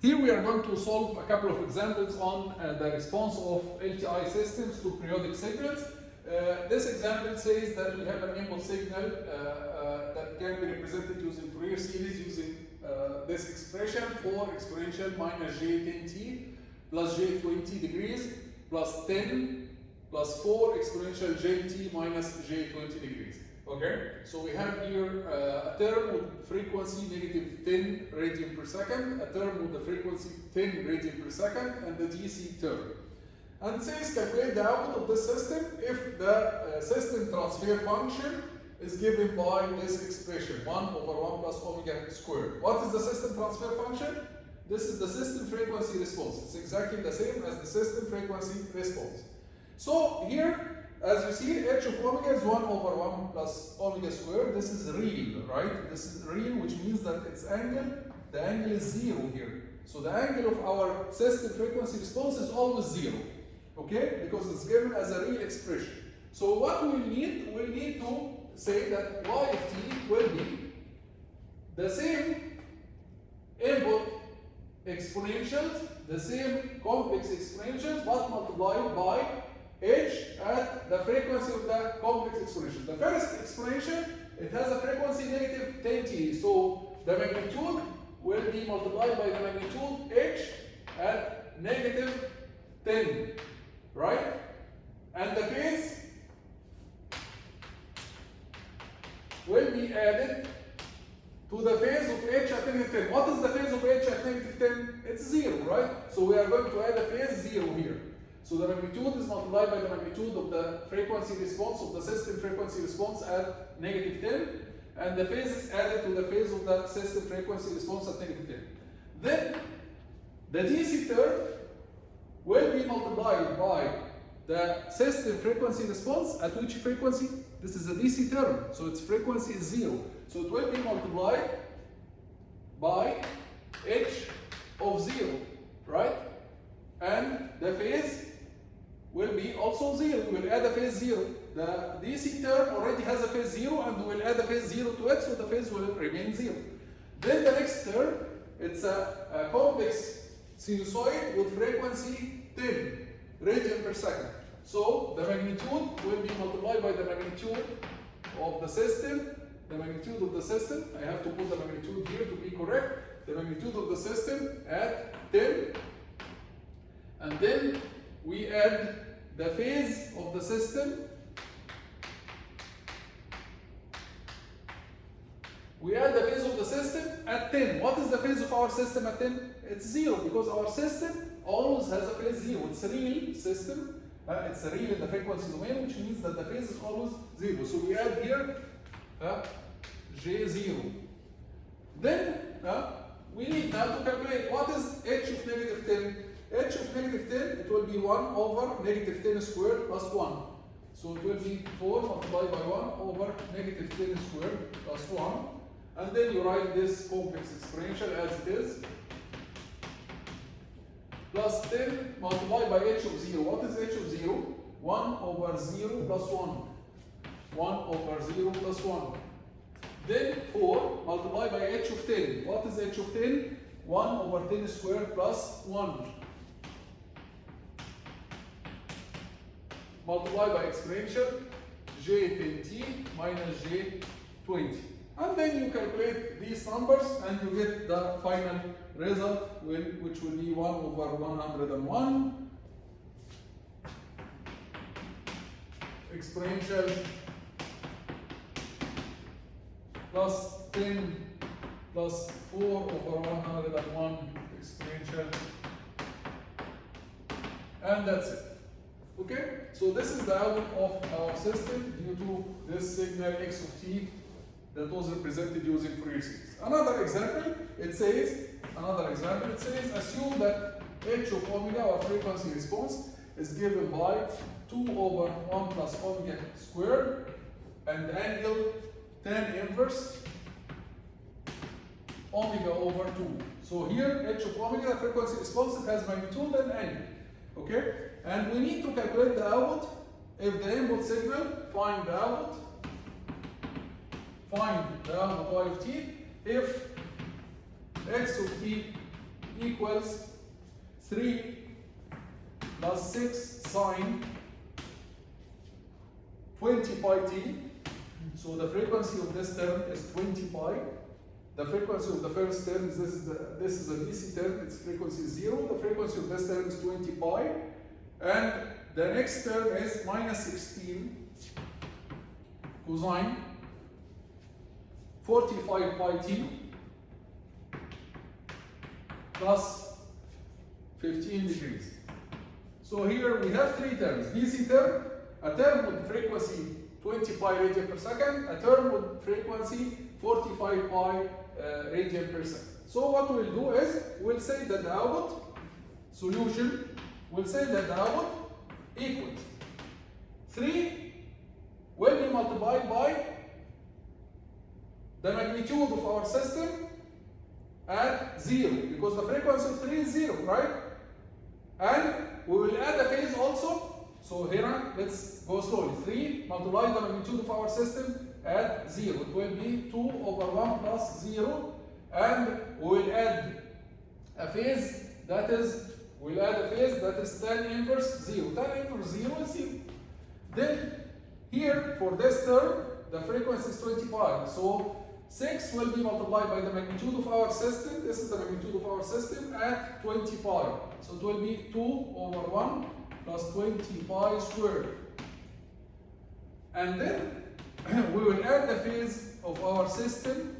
Here we are going to solve a couple of examples on the response of LTI systems to periodic signals. This example says that we have an input signal that can be represented using Fourier series using this expression for exponential minus j10t plus j20 degrees plus 10 plus 4 exponential jt minus j20 degrees. Okay, so we have here a term with frequency negative 10 radian per second, a term with the frequency 10 radian per second, and the DC term. And says calculate the output of this system if the system transfer function is given by this expression 1 over 1 plus omega squared. What is the system transfer function? This is the system frequency response. It's exactly the same as the system frequency response. So here, as you see, h of omega is 1 over 1 plus omega squared. This is real, right? This is real, which means that its angle, the angle is 0 here. So the angle of our system frequency response is always 0, okay? Because it's given as a real expression. So what we'll need to say that y of t will be the same input exponentials, the same complex exponentials, but multiplied by h at the frequency of the complex exponential. The first exponential, it has a frequency negative 10t, so the magnitude will be multiplied by the magnitude h at negative 10, right? And the phase will be added to the phase of h at negative 10. What is the phase of h at negative 10? It's 0, right? So we are going to add a phase 0 here. So the magnitude is multiplied by the magnitude of the frequency response of the system frequency response at negative 10, and the phase is added to the phase of the system frequency response at negative 10. Then the DC term will be multiplied by the system frequency response at which frequency? This is a DC term, so its frequency is 0. So it will be multiplied by h of 0, right? And the phase will be also 0. We will add a phase 0. The DC term already has a phase 0, and we will add a phase 0 to it, so the phase will remain 0. Then the next term, it's a complex sinusoid with frequency 10 radian per second. So the magnitude will be multiplied by the magnitude of the system. The magnitude of the system, I have to put the magnitude here to be correct. The magnitude of the system at 10. And then we add the phase of the system. We add the phase of the system at 10. What is the phase of our system at 10? It's 0, because our system always has a phase 0. It's a real system. It's a real in the frequency domain, which means that the phase is always 0. So we add here J0. Then we need now to calculate what is h of negative 10. h of negative 10, it will be 1 over negative 10 squared plus 1. So it will be 4 multiplied by 1 over negative 10 squared plus 1. And then you write this complex exponential as it is. Plus 10 multiplied by h of 0. What is h of 0? 1 over 0 plus 1. 1 over 0 plus 1. Then 4 multiplied by h of 10. What is h of 10? 1 over 10 squared plus 1. Multiplied by exponential j10t minus j20. And then you calculate these numbers and you get the final result, which will be 1 over 101 exponential plus 10 plus 4 over 101 exponential, and that's it. Okay, so this is the output of our system due to this signal x of t that was represented using Fourier series. Another example, it says, assume that h of omega, our frequency response, is given by 2 over 1 plus omega squared, and the angle tan inverse omega over 2. So here, h of omega, the frequency response, it has magnitude and angle. Okay? And we need to calculate the output. If the input signal, find the output y of t. If x of t equals 3 plus 6 sine 20 pi t. So the frequency of this term is 20 pi. The frequency of the first term is this is a DC term, its frequency is 0. The frequency of this term is 20 pi. And the next term is minus 16 cosine 45 pi t plus 15 degrees. So here we have three terms. DC term, a term with frequency 20 pi radian per second, a term with frequency 45 pi radian per second. So what we'll do is, we'll say that the output solution, we'll say that the output equals 3 will be multiplied by the magnitude of our system at 0, because the frequency of 3 is 0, right? And we will add a phase also. So here, let's go slowly. 3 multiply the magnitude of our system at 0. It will be 2 over 1 plus 0. And we will add a phase that is, tan inverse 0. Tan inverse 0 is 0. Then here, for this term, the frequency is 20 pi. So 6 will be multiplied by the magnitude of our system. This is the magnitude of our system at 20 pi. So it will be 2 over 1 plus 20 pi squared. And then we will add the phase of our system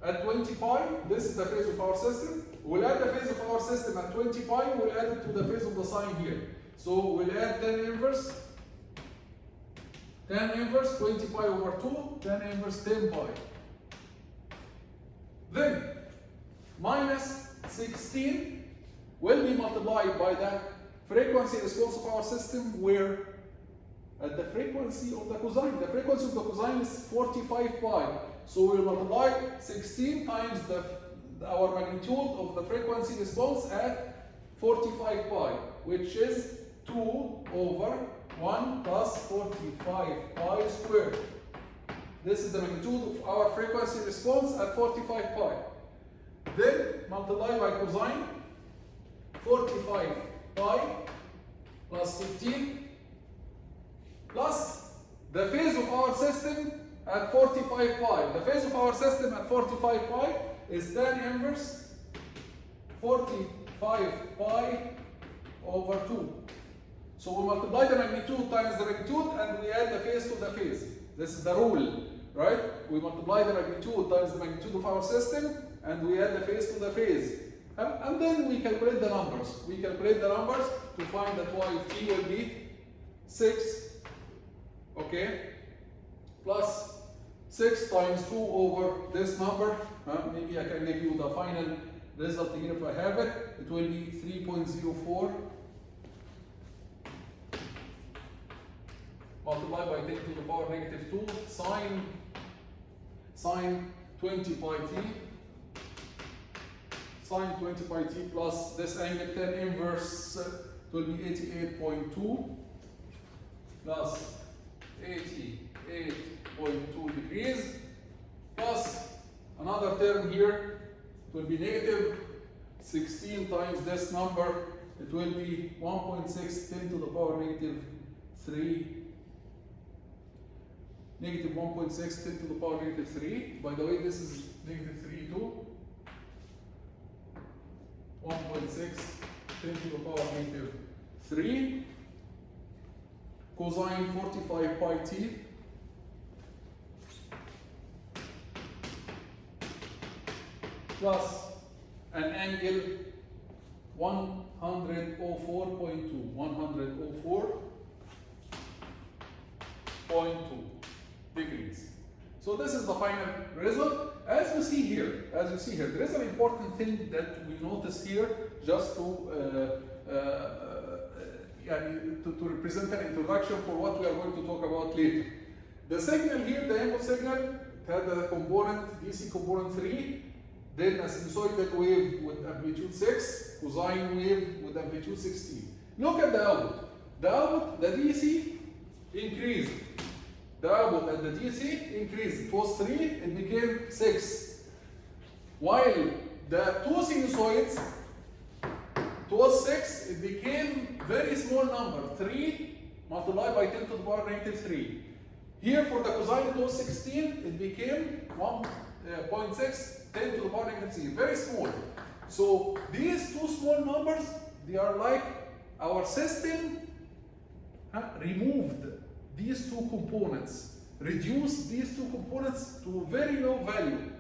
at 20 pi. This is the phase of our system. We'll add the phase of our system at 20 pi. We'll add it to the phase of the sine here. So we'll add tan inverse 20 pi over 2, tan inverse 10 pi. Then minus 16 will be multiplied by the frequency response of our system, where at the frequency of the cosine. The frequency of the cosine is 45 pi. So we will multiply 16 times our magnitude of the frequency response at 45 pi, which is 2 over 1 plus 45 pi squared. This is the magnitude of our frequency response at 45 pi. Then multiply by cosine 45 pi plus 15 plus the phase of our system at 45 pi. The phase of our system at 45 pi is tan inverse 45 pi over 2. So we multiply the magnitude times the magnitude and we add the phase to the phase. This is the rule, right? We multiply the magnitude times the magnitude of our system and we add the phase to the phase. And then we calculate the numbers. We calculate the numbers to find that y of t will be 6, okay, plus 6 times 2 over this number. Maybe I can give you the final result here if I have it. It will be 3.04 multiplied by 10 to the power negative 2 sine 20 pi t. Sine 20 pi t plus this angle tan inverse will be 88.2 plus 88.2 degrees plus another term here, it will be negative 16 times this number. It will be 1.6 10 to the power negative 3. Negative 1.6 10 to the power negative 3. By the way, this is negative 3 too. 1.6 10 to the power negative 3 cosine 45 pi t plus an angle 104.2 degrees. So this is the final result. As you see here, there is an important thing that we notice here, just to represent an introduction for what we are going to talk about later. The signal here, the input signal, it had a component, DC component 3, then a sinusoidal wave with amplitude 6, cosine wave with amplitude 16. Look at the output. The output, the DC increased. The output at the DC increased. It was 3, it became 6. While the two sinusoids was 6, it became very small number, 3 multiplied by 10 to the power negative 3. Here for the cosine it was 16, it became 1.6, 10 to the power negative 3, very small. So these two small numbers, they are like our system removed these two components, reduced these two components to a very low value.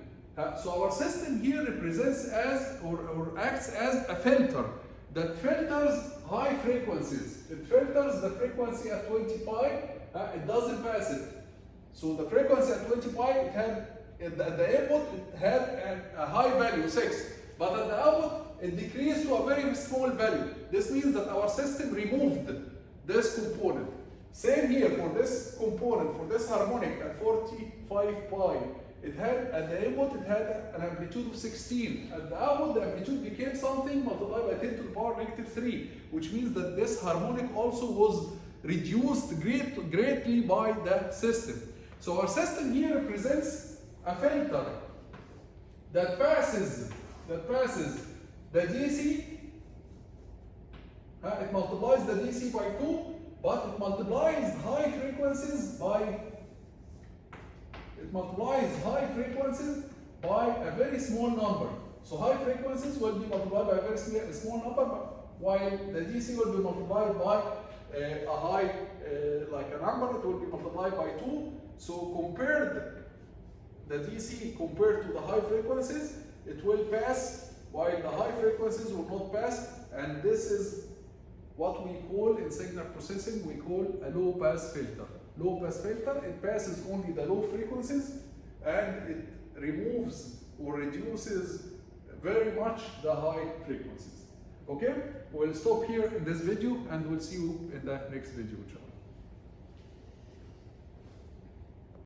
So our system here represents as or acts as a filter that filters high frequencies. It filters the frequency at 20 pi, it doesn't pass it. So the frequency at 20 pi, it had at the input it had a high value 6, but at the output it decreased to a very small value. This means that our system removed this component. Same here for this component, for this harmonic at 45 pi. It had, at the input, it had an amplitude of 16. At the output, the amplitude became something multiplied by 10 to the power negative 3, which means that this harmonic also was reduced greatly by the system. So our system here represents a filter that passes the DC, it multiplies the DC by 2, but it multiplies high frequencies by a very small number. So high frequencies will be multiplied by a very small number, while the DC will be multiplied by a high, like a number, it will be multiplied by 2. So compared the DC compared to the high frequencies, it will pass, while the high frequencies will not pass, and this is what we call in signal processing, we call a low pass filter. Low pass filter, it passes only the low frequencies and it removes or reduces very much the high frequencies. Okay? We'll stop here in this video and we'll see you in the next video, inshallah.